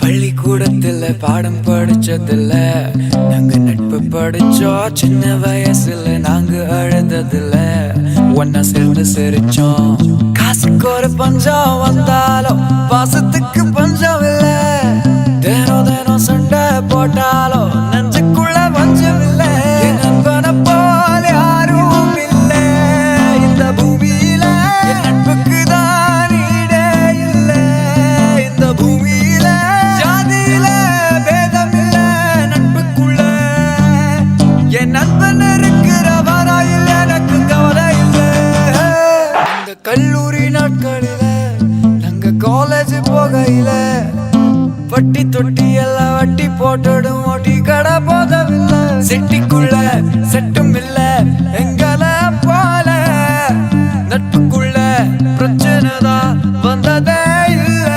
பள்ளிக்கூடத்துல பாடம் படிச்சதில்ல, நாங்க நட்பு படிச்சோம். சின்ன வயசுல நாங்க அழுததில்ல, ஒன்னா சேர்ந்து சிரிச்சோம். காசுக்கு ஒரு பஞ்சம் வந்தாலும் பாசத்துக்கு பஞ்சம் இல்ல. தினம் தினம் சண்டை போட்டாலும் நெஞ்சுக்குள்ள பஞ்சம் இல்ல. என் நண்பனை போல யாரும் இல்ல இந்த பூமியில. என் நட்புக்கு தான் ஈடே இல்ல இந்த பூமியில. ஜாதியில பேதம் இல்ல நட்புக்குள்ள. என் நண்பன் இருக்கிற வரையில் எனக்கு கவலை இல்ல. இந்த கல்லூரி நாட்களில நாங்க காலேஜ் போகையில வட்டி தொட்டி எல்லாம் வட்டி போட்டுடும். ஓட்டி கடை போதவில்லை. சிட்டிக்குள்ள செட்டும் இல்ல எங்களை போல. நட்புக்குள்ள பிரச்சனை தான் வந்ததே இல்ல.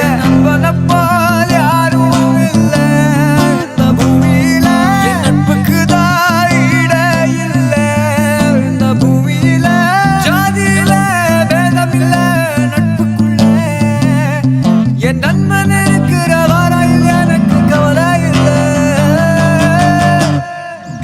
என் நண்பனை போல யாரும் இல்ல இந்த பூமியில. என் நட்புக்கு தான் ஈடே இல்ல இந்த பூமியில. ஜாதியில பேதம் இல்ல நட்புக்குள்ள. என் நண்பன் இருக்கிற வரையில் எனக்கு கவலை இல்ல.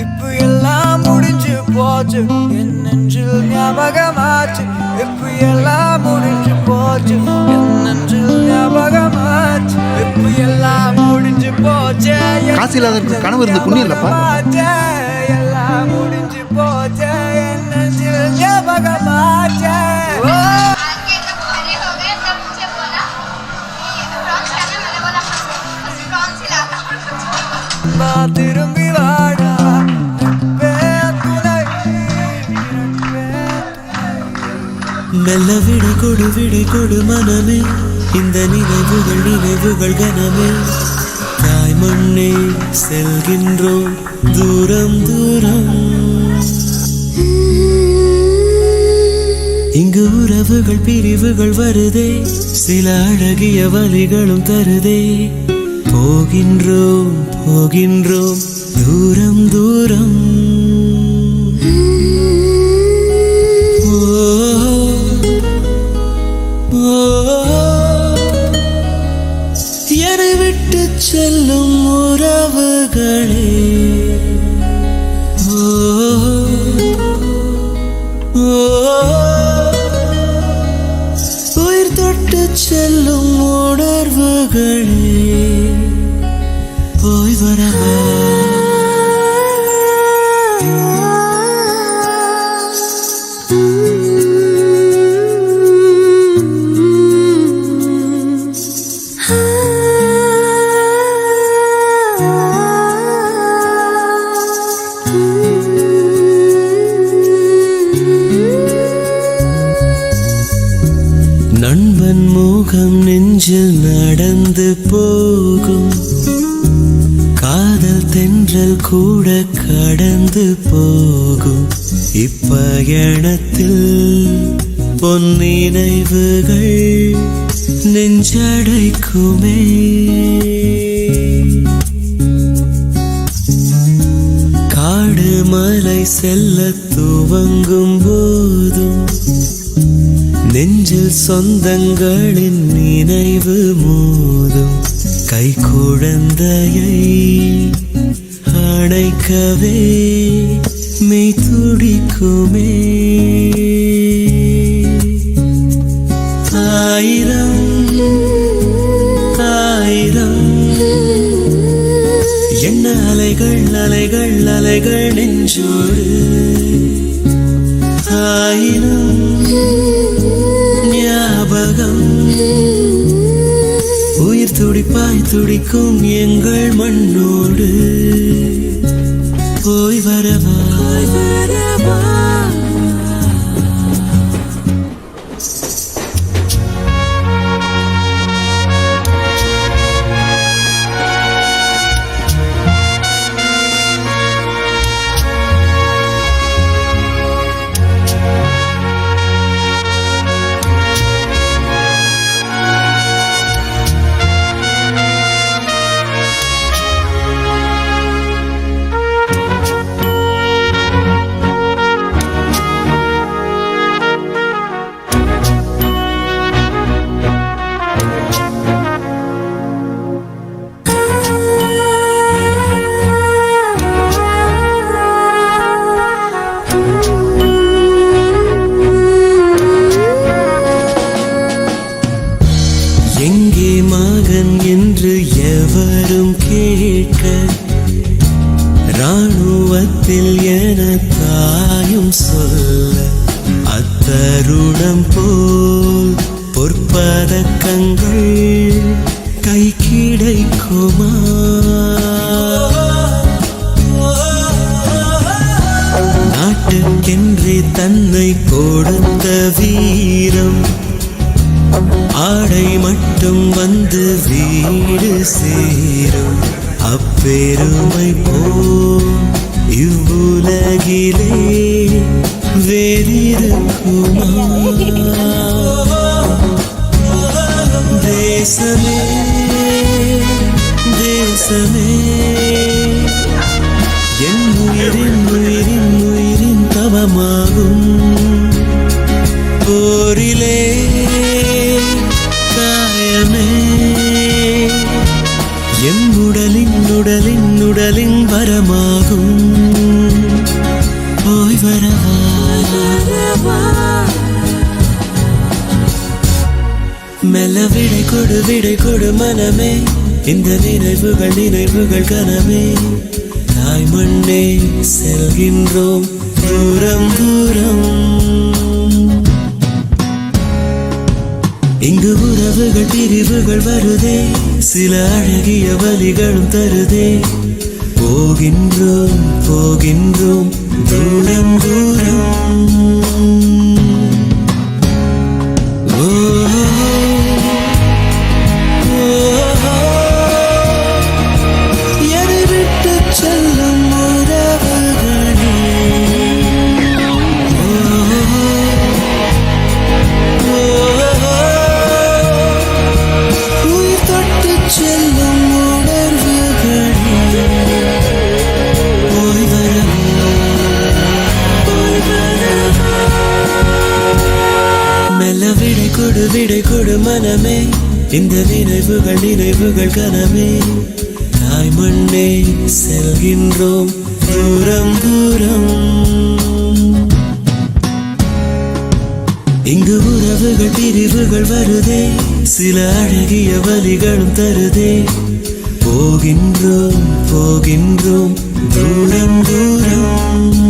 இப்ப எல்லாம் முடிஞ்சு போச்சு, என் நெஞ்சில் ஞாபகமாச்சு. இப்ப எல்லாம் முடிஞ்சு போச்சு, என் நெஞ்சில் ஞாபகமாச்சு. இப்ப எல்லாம் முடிஞ்சு போச்சு, காசு இல்லாத கனவு இருந்து புண்ணியம் இல்லப்பா. எல்லாம் முடிஞ்சு போச்சு, என் நெஞ்சில் ஞாபகமாச்சு. திரும்பி வாடா மெல்ல விடை கொடு மனமே. இந்த நினைவுகள் கனமே. தாய் மண்ணே செல்கின்றோம் தூரம் தூரம். இங்கு உறவுகள் பிரிவுகள் வருதே, சில அழகிய வழிகளும் தருதே. போகின்றோம் தூரம் தூரம். என்னை விட்டு செல்லும் உறவுகளே. உயிர் தொட்டு செல்லும் உணர்வுகளே. போய் வரவா நண்பன் முகம் நெஞ்சில் நடந்து போகும். காதல் தென்றல் கூட கடந்து போகும். இப்பயணத்தில் பொன்னினைவுகள் நெஞ்சடைக்குமே. காடு மலை செல்ல துவங்கும் போதும் நெஞ்சில் சொந்தங்களின் நினைவு மோதும். கை குழந்தையை அணைக்கவே மெய் துடிக்குமே. ஆயிரம் ஆயிரம் என்ன அலைகள் நெஞ்சோடு. ஆயிரம் ஞாபகம் உயிர் துடிப்பாய் துடிக்கும் எங்கள் மண்ணோடு. போய் வரவா என்று எவரும் கேட்க ராணுவத்தில் என தாயும் சொல்ல அத்தருணம் போல் பொற்பதக்கங்கள் கை கிடைக்குமா? நாட்டுக்கென்றே தன்னை கொடுத்த வீரம் ஆடை மட்டும் வந்து வீடு சேரும். அப்பெருமை போல் இவ்வுலகிலே வேறிருக்குமா? தேசமே தேசமே என் உயிரின் உயிரின் உயிரின் தவமாகும். போரிலே காயமே என் உடலின் உடலின் உடலின் வரமாகும். போய் வரவா மெல்ல விடை கொடு மனமே, இந்த நினைவுகள் நினைவுகள் கனமே. தாய் மண்ணே செல்கின்றோம் தூரம் தூரம். இங்கு உறவுகள் பிரிவுகள் வருதே, சில அழகிய வலிகளும் தருதே. போகின்றோம் போகின்றோம் தூரம் தூரம். என்னை விட்டு செல்லும் உறவுகளே, உயிர் தொட்டு செல்லும் உணர்வுகளே. போய் வரவா போய் வரவா. மெல்ல விடை கொடு மனமே, இந்த நினைவுகள் நினைவுகள் கனமே. தாய் மண்ணே செல்கின்றோம் தூரம் தூரம். இங்கு உறவுகள் பிரிவுகள் வருதே, சில அழகிய வலிகளும் தருதே. போகின்றோம் போகின்றோம் தூரம் தூரம்.